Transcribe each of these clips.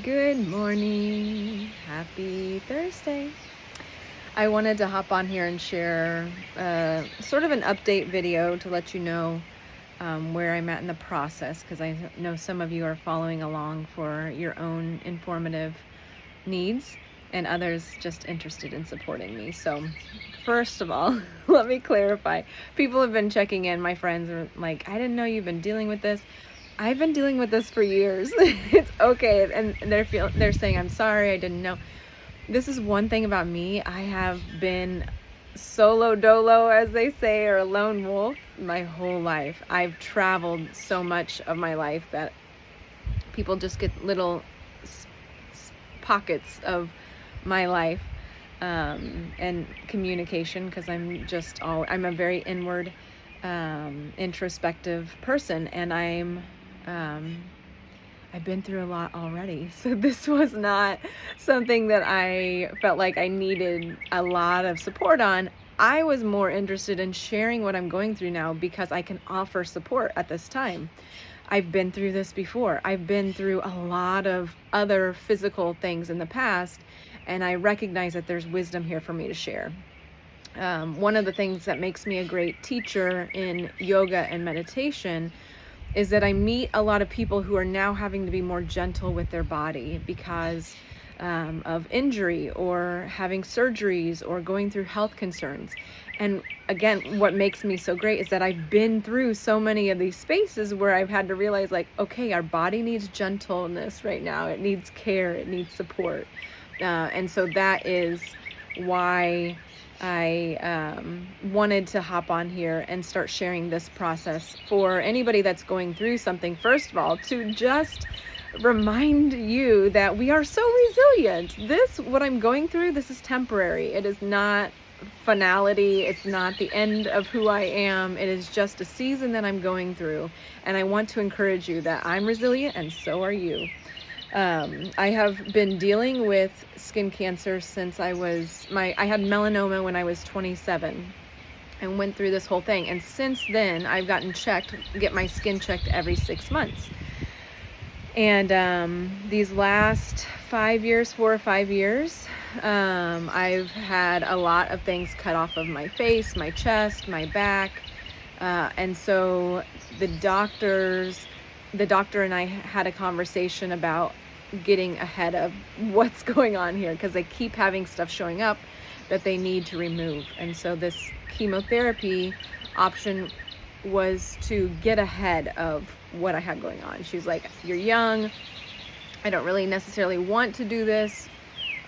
Good morning. Happy Thursday. I wanted to hop on here and share sort of an update video to let you know where I'm at in the process, because I know some of you are following along for your own informative needs and others just interested in supporting me. So first of all, let me clarify. People have been checking in. My friends are like, I didn't know you've been dealing with this. I've been dealing with this for years. It's okay. And they're saying, I'm sorry, I didn't know. This is one thing about me. I have been solo dolo, as they say, or a lone wolf my whole life. I've traveled so much of my life that people just get little pockets of my life and communication, because I'm a very inward, introspective person, and I've been through a lot already. So this was not something that I felt like I needed a lot of support on. I was more interested in sharing what I'm going through now because I can offer support at this time. I've been through this before. I've been through a lot of other physical things in the past, and I recognize that there's wisdom here for me to share. One of the things that makes me a great teacher in yoga and meditation is that I meet a lot of people who are now having to be more gentle with their body because of injury or having surgeries or going through health concerns. And again, what makes me so great is that I've been through so many of these spaces where I've had to realize, like, okay, our body needs gentleness right now. It needs care. It needs support. And so that is why I wanted to hop on here and start sharing this process for anybody that's going through something. First of all, to just remind you that we are so resilient. What I'm going through, this is temporary. It is not finality. It's not the end of who I am. It is just a season that I'm going through. And I want to encourage you that I'm resilient, and so are you. I have been dealing with skin cancer since I had melanoma when I was 27 and went through this whole thing. And since then, I've get my skin checked every 6 months. And these last 4 or 5 years, I've had a lot of things cut off of my face, my chest, my back. And so the doctor and I had a conversation about getting ahead of what's going on here, because they keep having stuff showing up that they need to remove. And so this chemotherapy option was to get ahead of what I had going on. She's like, you're young. I don't really necessarily want to do this,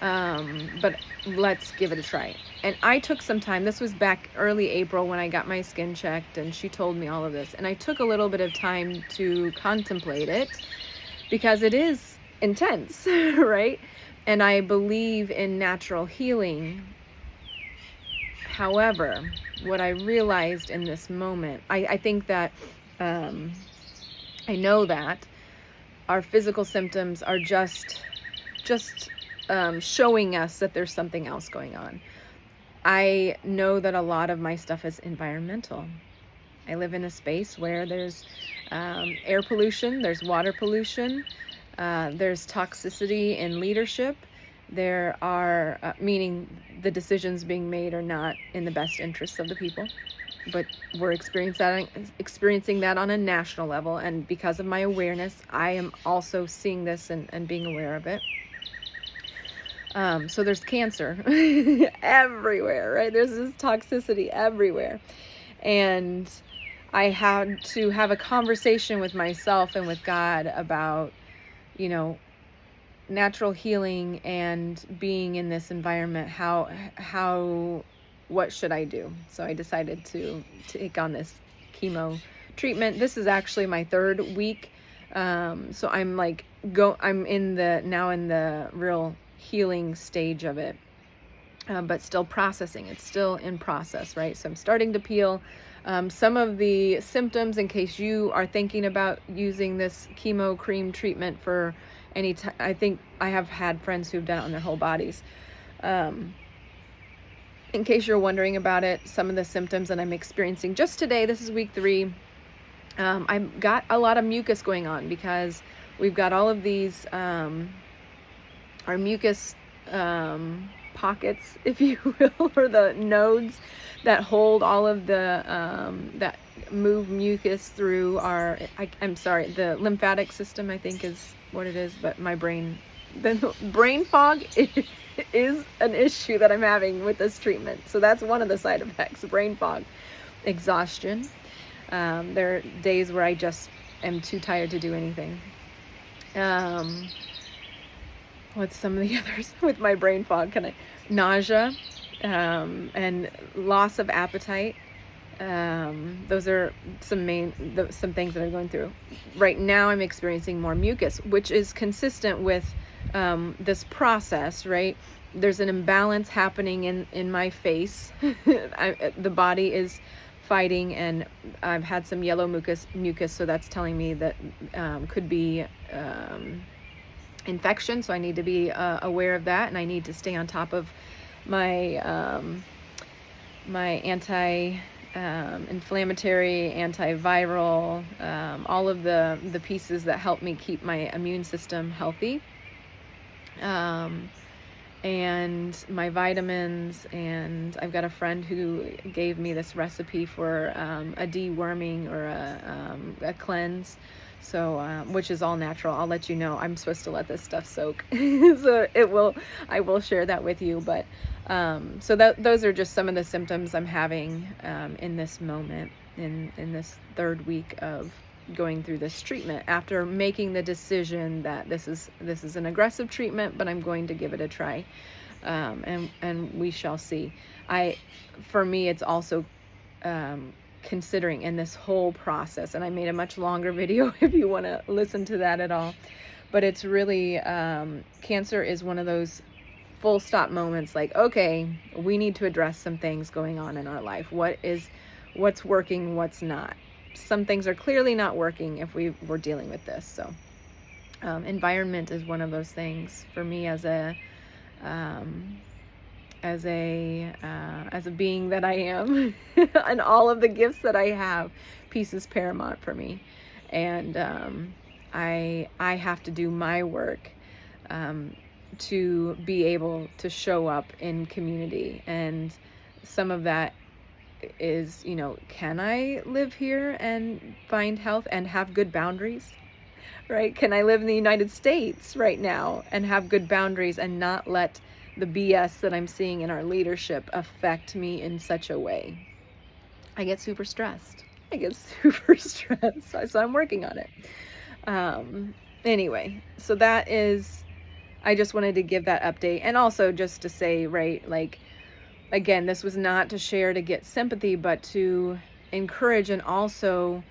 but let's give it a try. And I took some time. This was back early April when I got my skin checked, and she told me all of this. And I took a little bit of time to contemplate it because it is intense, right? And I believe in natural healing. However, what I realized in this moment, I think that I know that our physical symptoms are just showing us that there's something else going on. I know that a lot of my stuff is environmental. I live in a space where there's air pollution, there's water pollution, there's toxicity in leadership. There are, meaning the decisions being made are not in the best interests of the people, but we're experiencing that on a national level. And because of my awareness, I am also seeing this and being aware of it. So there's cancer everywhere, right? There's this toxicity everywhere. And I had to have a conversation with myself and with God about, natural healing and being in this environment. What should I do? So I decided to take on this chemo treatment. This is actually my 3rd week. So I'm in the real healing stage of it, but still processing. It's still in process, right? So I'm starting to peel some of the symptoms in case you are thinking about using this chemo cream treatment for any time. I think I have had friends who've done it on their whole bodies. In case you're wondering about it, some of the symptoms that I'm experiencing just today, this is week 3. I've got a lot of mucus going on because we've got all of these our mucus pockets, if you will, or the nodes that hold all of the that move mucus through our I'm sorry, the lymphatic system, I think is what it is, but the brain fog is an issue that I'm having with this treatment. So that's one of the side effects: brain fog, exhaustion. There are days where I just am too tired to do anything. What's some of the others with my brain fog? Nausea, and loss of appetite. Those are some things that I'm going through. Right now I'm experiencing more mucus, which is consistent with this process, right? There's an imbalance happening in my face. The body is fighting, and I've had some yellow mucus, so that's telling me that could be infection. So I need to be aware of that, and I need to stay on top of my my anti-inflammatory, antiviral, all of the pieces that help me keep my immune system healthy, and my vitamins. And I've got a friend who gave me this recipe for a deworming or a cleanse, so which is all natural. I'll let you know. I'm supposed to let this stuff soak, so I will share that with you. But so those are just some of the symptoms I'm having in this moment, in this third week of going through this treatment, after making the decision that this is an aggressive treatment, but I'm going to give it a try, and we shall see. For me, it's also considering in this whole process, and I made a much longer video if you want to listen to that at all, but it's really cancer is one of those full stop moments, like, okay, we need to address some things going on in our life. What's working, what's not. Some things are clearly not working if we're dealing with this. So environment is one of those things for me as a being that I am, and all of the gifts that I have. Peace is paramount for me, and I have to do my work to be able to show up in community. And some of that is, can I live here and find health and have good boundaries, right? Can I live in the United States right now and have good boundaries and not let the BS that I'm seeing in our leadership affect me in such a way? I get super stressed. So I'm working on it. Anyway, so that is, I just wanted to give that update. And also just to say, right, like, again, this was not to share to get sympathy, but to encourage, and also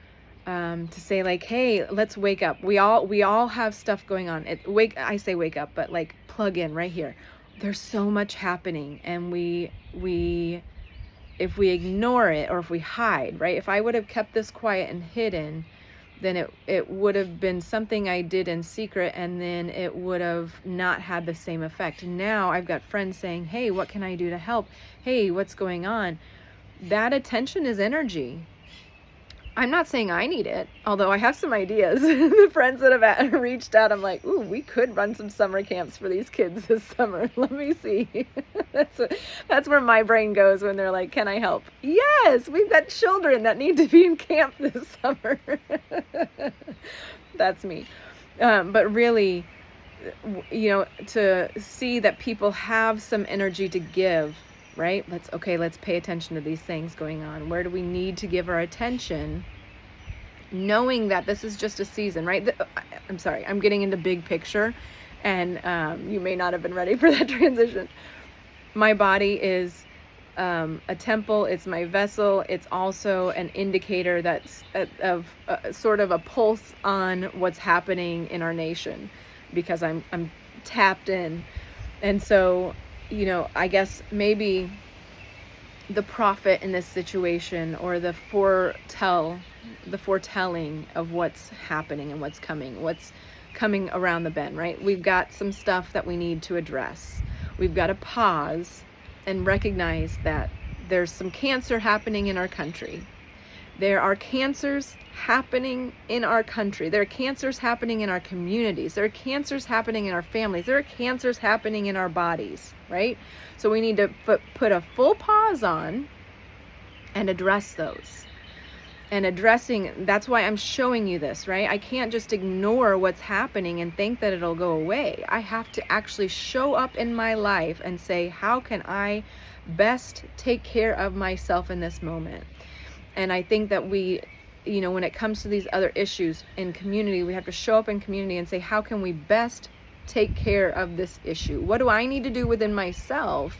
to say, like, hey, let's wake up. We all have stuff going on. I say wake up, but like plug in right here. There's so much happening, and we if we ignore it, or if we hide, right? If I would have kept this quiet and hidden, then it would have been something I did in secret, and then it would have not had the same effect. Now I've got friends saying, hey, what can I do to help? Hey, what's going on? That attention is energy. I'm not saying I need it, although I have some ideas. The friends that have reached out, I'm like, ooh, we could run some summer camps for these kids this summer. Let me see. That's where my brain goes when they're like, can I help? Yes, we've got children that need to be in camp this summer. That's me. But really, to see that people have some energy to give, right? Let's pay attention to these things going on. Where do we need to give our attention? Knowing that this is just a season, right? I'm sorry, I'm getting into big picture, and you may not have been ready for that transition. My body is a temple. It's my vessel. It's also an indicator that's of sort of a pulse on what's happening in our nation, because I'm tapped in. And so, I guess maybe the prophet in this situation, or the foretelling of what's happening and what's coming around the bend, right? We've got some stuff that we need to address. We've got to pause and recognize that there's some cancer happening in our country. There are cancers happening in our country. There are cancers happening in our communities. There are cancers happening in our families. There are cancers happening in our bodies, right? So we need to put a full pause on and address those. And addressing, that's why I'm showing you this, right? I can't just ignore what's happening and think that it'll go away. I have to actually show up in my life and say, how can I best take care of myself in this moment? And I think that we, when it comes to these other issues in community, we have to show up in community and say, how can we best take care of this issue? What do I need to do within myself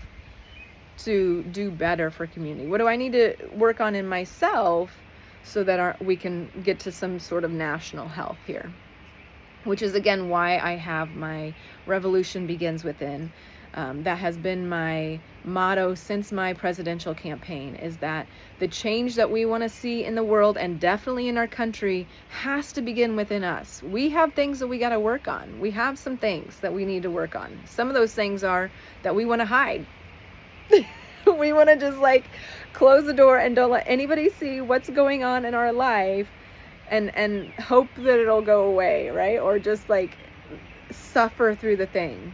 to do better for community? What do I need to work on in myself so that we can get to some sort of national health here? Which is, again, why I have my Revolution Begins Within. That has been my motto since my presidential campaign, is that the change that we want to see in the world, and definitely in our country, has to begin within us. We have things that we got to work on. We have some things that we need to work on. Some of those things are that we want to hide. We want to just close the door and don't let anybody see what's going on in our life and hope that it'll go away, right? Or just suffer through the thing.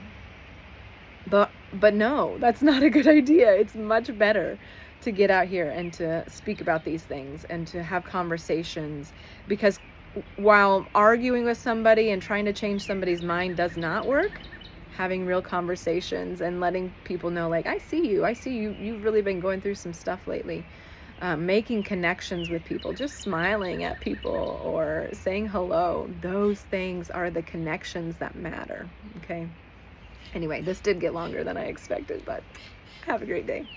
But no, that's not a good idea. It's much better to get out here and to speak about these things and to have conversations, because while arguing with somebody and trying to change somebody's mind does not work, having real conversations and letting people know, I see you, you've really been going through some stuff lately. Making connections with people, just smiling at people or saying hello, those things are the connections that matter, okay? Anyway, this did get longer than I expected, but have a great day.